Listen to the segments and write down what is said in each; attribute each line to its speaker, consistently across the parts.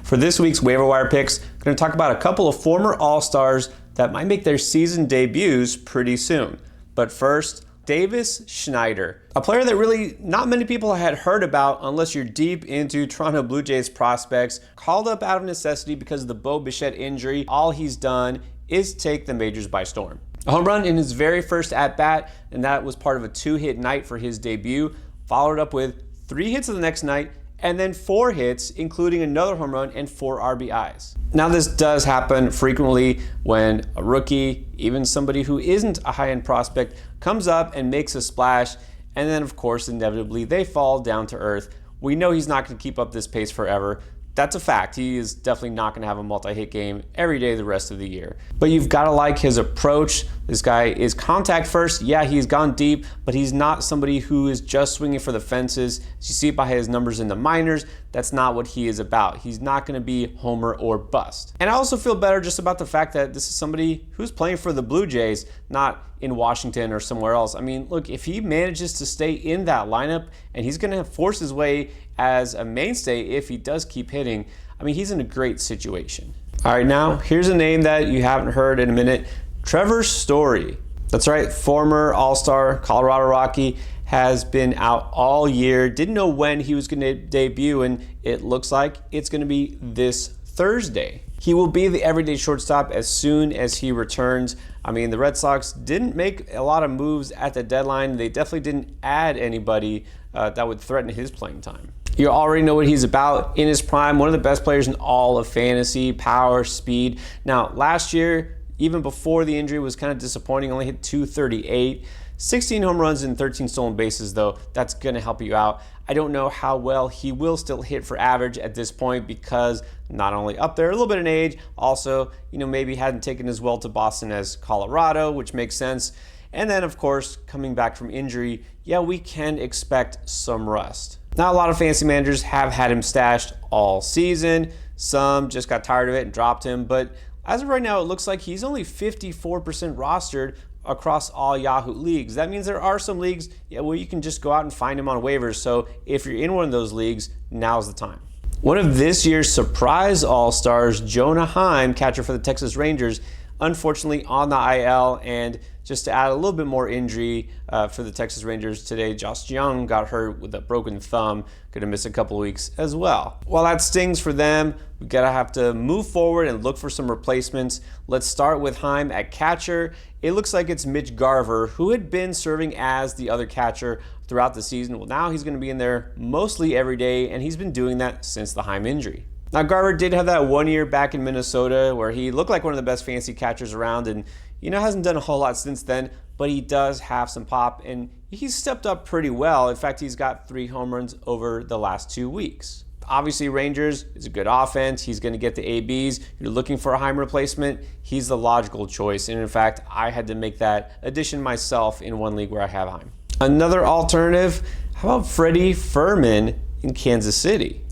Speaker 1: For this week's waiver wire picks, I'm going to talk about a couple of former All-Stars that might make their season debuts pretty soon. But first, Davis Schneider, a player that really not many people had heard about unless you're deep into Toronto Blue Jays prospects, called up out of necessity because of the Bo Bichette injury. All he's done is take the majors by storm. A home run in his very first at-bat, and that was part of a 2-hit night for his debut, followed up with 3 hits the next night, and then 4 hits, including another home run and 4 RBIs. Now, this does happen frequently when a rookie, even somebody who isn't a high-end prospect, comes up and makes a splash, and then, of course, inevitably, they fall down to earth. We know he's not going to keep up this pace forever. That's a fact. He is definitely not going to have a multi-hit game every day the rest of the year. But you've got to like his approach. This guy is contact first. Yeah, he's gone deep, but he's not somebody who is just swinging for the fences. As you see by his numbers in the minors, that's not what he is about. He's not going to be homer or bust. And I also feel better just about the fact that this is somebody who's playing for the Blue Jays, not in Washington or somewhere else. I mean, look, if he manages to stay in that lineup and he's going to force his way as a mainstay if he does keep hitting, I mean, he's in a great situation. All right, now here's a name that you haven't heard in a minute, Trevor Story. That's right, former All-Star Colorado Rocky, has been out all year, didn't know when he was going to debut, and it looks like it's going to be this Thursday. He will be the everyday shortstop as soon as he returns. I mean, the Red Sox didn't make a lot of moves at the deadline. They definitely didn't add anybody that would threaten his playing time. You already know what he's about. In his prime, one of the best players in all of fantasy, power, speed. Now, last year, even before the injury, was kind of disappointing. Only hit .238. 16 home runs and 13 stolen bases, though. That's going to help you out. I don't know how well he will still hit for average at this point because not only up there a little bit in age, also, maybe hadn't taken as well to Boston as Colorado, which makes sense. And then, of course, coming back from injury, yeah, we can expect some rust. Now, a lot of fantasy managers have had him stashed all season. Some just got tired of it and dropped him. But as of right now, it looks like he's only 54% rostered across all Yahoo leagues. That means there are some leagues where you can just go out and find him on waivers. So if you're in one of those leagues, now's the time. One of this year's surprise All-Stars, Jonah Heim, catcher for the Texas Rangers, unfortunately on the IL, and just to add a little bit more injury for the Texas Rangers today, Josh Young got hurt with a broken thumb, going to miss a couple of weeks as well. While that stings for them, we've got to have to move forward and look for some replacements. Let's start with Heim at catcher. It looks like it's Mitch Garver, who had been serving as the other catcher throughout the season. Well, now he's going to be in there mostly every day, and he's been doing that since the Heim injury. Now, Garver did have that 1 year back in Minnesota where he looked like one of the best fantasy catchers around, and hasn't done a whole lot since then, but he does have some pop, and he's stepped up pretty well. In fact, he's got 3 home runs over the last 2 weeks. Obviously, Rangers is a good offense. He's going to get the ABs. You're looking for a Heim replacement, he's the logical choice. And in fact, I had to make that addition myself in one league where I have Heim. Another alternative, how about Freddie Fermin in Kansas City?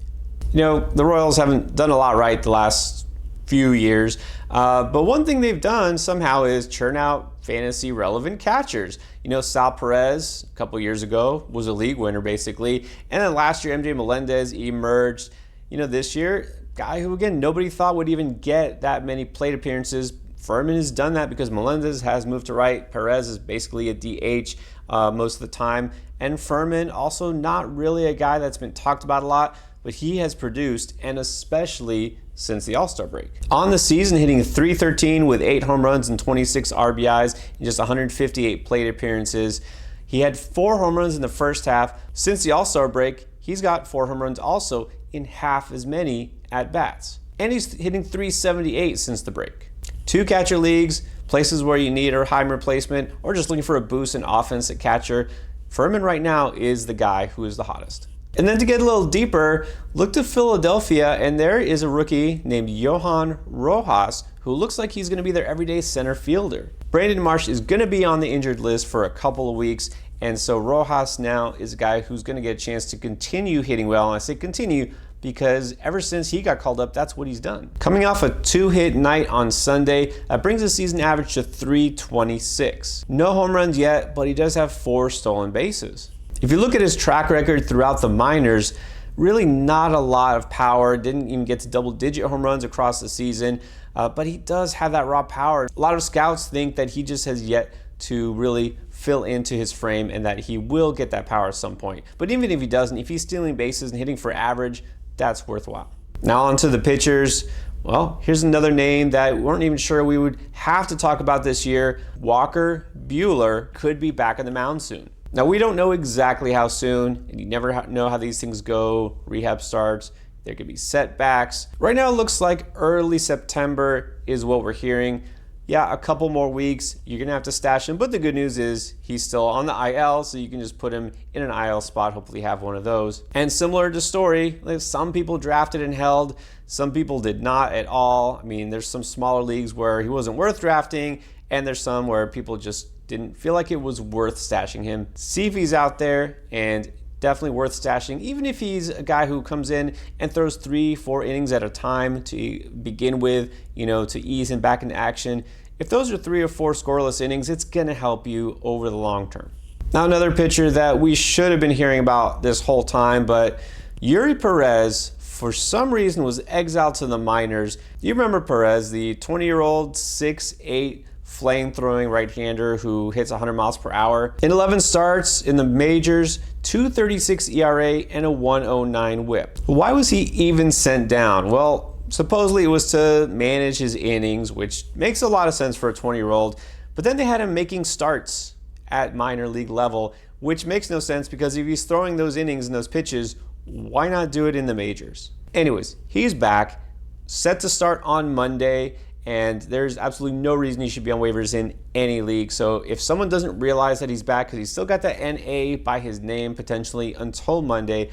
Speaker 1: The Royals haven't done a lot right the last few years, but one thing they've done somehow is churn out fantasy relevant catchers. Sal Perez a couple years ago was a league winner basically, and then last year MJ Melendez emerged. This year, guy who again nobody thought would even get that many plate appearances. Fermin has done that because Melendez has moved to right. Perez is basically a DH most of the time, and Fermin also not really a guy that's been talked about a lot, but he has produced, and especially since the All-Star break. On the season, hitting .313 with 8 home runs and 26 RBIs in just 158 plate appearances. He had 4 home runs in the first half. Since the All-Star break, he's got 4 home runs also in half as many at-bats. And he's hitting .378 since the break. 2 catcher leagues, places where you need a Heim replacement, or just looking for a boost in offense at catcher. Fermin right now is the guy who is the hottest. And then to get a little deeper, look to Philadelphia, and there is a rookie named Johan Rojas who looks like he's going to be their everyday center fielder. Brandon Marsh is going to be on the injured list for a couple of weeks, and so Rojas now is a guy who's going to get a chance to continue hitting well. And I say continue because ever since he got called up, that's what he's done. Coming off a 2-hit night on Sunday, that brings his season average to .326. No home runs yet, but he does have 4 stolen bases. If you look at his track record throughout the minors, Really not a lot of power, didn't even get to double-digit home runs across the season, but he does have that raw power. A lot of scouts think that he just has yet to really fill into his frame and that he will get that power at some point. But even if he doesn't, if he's stealing bases and hitting for average, that's worthwhile. Now on to the pitchers. Well, here's another name that we weren't even sure we would have to talk about this year. Walker Buehler could be back on the mound soon. Now, we don't know exactly how soon, and you never know how these things go. Rehab starts, there could be setbacks. Right now, it looks like early September is what we're hearing. Yeah, a couple more weeks, you're going to have to stash him. But the good news is he's still on the IL, so you can just put him in an IL spot, hopefully have one of those. And similar to Story, some people drafted and held, some people did not at all. I mean, there's some smaller leagues where he wasn't worth drafting, and there's some where people just didn't feel like it was worth stashing him. See if he's out there, and definitely worth stashing, even if he's a guy who comes in and throws 3-4 innings at a time to begin with, to ease him back into action. If those are 3 or 4 scoreless innings, it's going to help you over the long term. Now, another pitcher that we should have been hearing about this whole time, but Yuri Perez, for some reason, was exiled to the minors. You remember Perez, the 20-year-old, 6'8", flame-throwing right-hander who hits 100 miles per hour. In 11 starts in the majors, 2.36 ERA and a 1.09 whip. Why was he even sent down? Well, supposedly it was to manage his innings, which makes a lot of sense for a 20-year-old, but then they had him making starts at minor league level, which makes no sense because if he's throwing those innings and those pitches, why not do it in the majors? Anyways, he's back, set to start on Monday, and there's absolutely no reason he should be on waivers in any league. So if someone doesn't realize that he's back because he's still got that NA by his name potentially until Monday,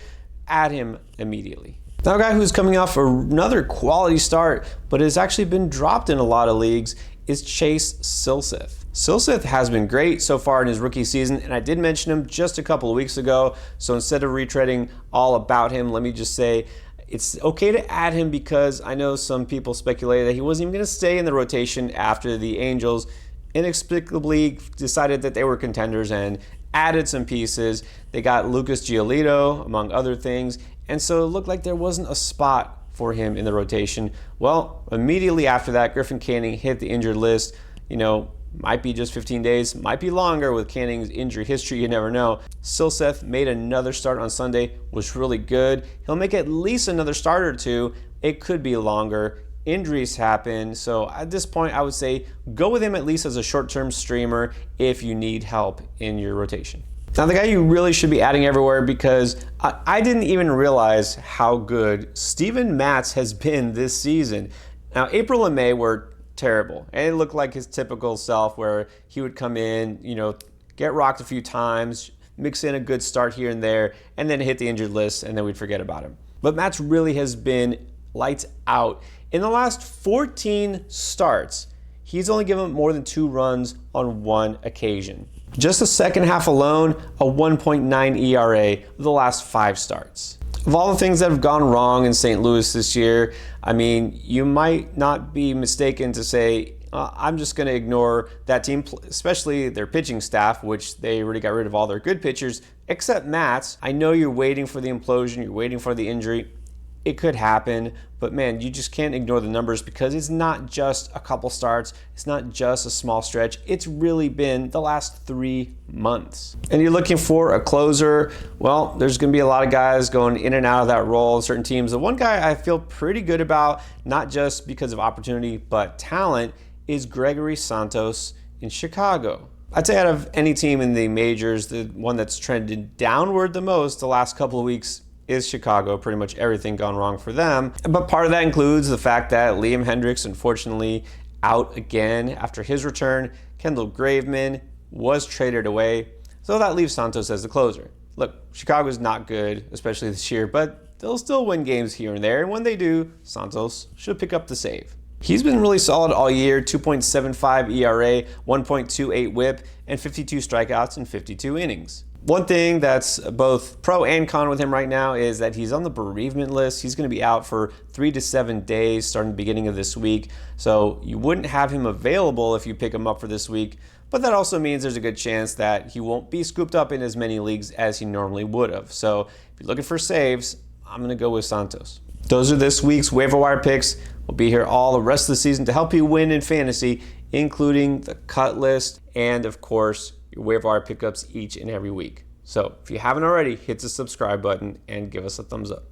Speaker 1: add him immediately. Now, a guy who's coming off another quality start, but has actually been dropped in a lot of leagues, is Chase Silseth. Silseth has been great so far in his rookie season, and I did mention him just a couple of weeks ago. So instead of retreading all about him, let me just say, it's okay to add him because I know some people speculated that he wasn't even going to stay in the rotation after the Angels inexplicably decided that they were contenders and added some pieces. They got Lucas Giolito, among other things, and so it looked like there wasn't a spot for him in the rotation. Well, immediately after that, Griffin Canning hit the injured list. Might be just 15 days, might be longer with Canning's injury history, you never know. Silseth made another start on Sunday, was really good. He'll make at least another start or two. It could be longer. Injuries happen, so at this point I would say go with him at least as a short-term streamer if you need help in your rotation. Now, the guy you really should be adding everywhere, because I didn't even realize how good Steven Matz has been this season. Now, April and May were terrible, and it looked like his typical self where he would come in, get rocked a few times, mix in a good start here and there, and then hit the injured list, and then we'd forget about him. But Matz really has been lights out. In the last 14 starts, he's only given more than 2 runs on 1 occasion. Just the second half alone, a 1.9 ERA the last 5 starts. Of all the things that have gone wrong in St. Louis this year, I mean, you might not be mistaken to say, I'm just going to ignore that team, especially their pitching staff, which they already got rid of all their good pitchers, except Matz. I know you're waiting for the implosion, you're waiting for the injury. It could happen, but man, you just can't ignore the numbers because it's not just a couple starts. It's not just a small stretch. It's really been the last 3 months. And you're looking for a closer. Well, there's going to be a lot of guys going in and out of that role in certain teams. The one guy I feel pretty good about, not just because of opportunity, but talent, is Gregory Santos in Chicago. I'd say out of any team in the majors, the one that's trended downward the most the last couple of weeks is Chicago. Pretty much everything gone wrong for them. But part of that includes the fact that Liam Hendriks, unfortunately, out again after his return. Kendall Graveman was traded away. So that leaves Santos as the closer. Look, Chicago's not good, especially this year, but they'll still win games here and there. And when they do, Santos should pick up the save. He's been really solid all year, 2.75 ERA, 1.28 whip, and 52 strikeouts in 52 innings. One thing that's both pro and con with him right now is that he's on the bereavement list. He's going to be out for 3 to 7 days starting the beginning of this week. So you wouldn't have him available if you pick him up for this week. But that also means there's a good chance that he won't be scooped up in as many leagues as he normally would have. So if you're looking for saves, I'm going to go with Santos. Those are this week's waiver wire picks. We'll be here all the rest of the season to help you win in fantasy, including the cut list and, of course, your waiver wire pickups each and every week. So if you haven't already, hit the subscribe button and give us a thumbs up.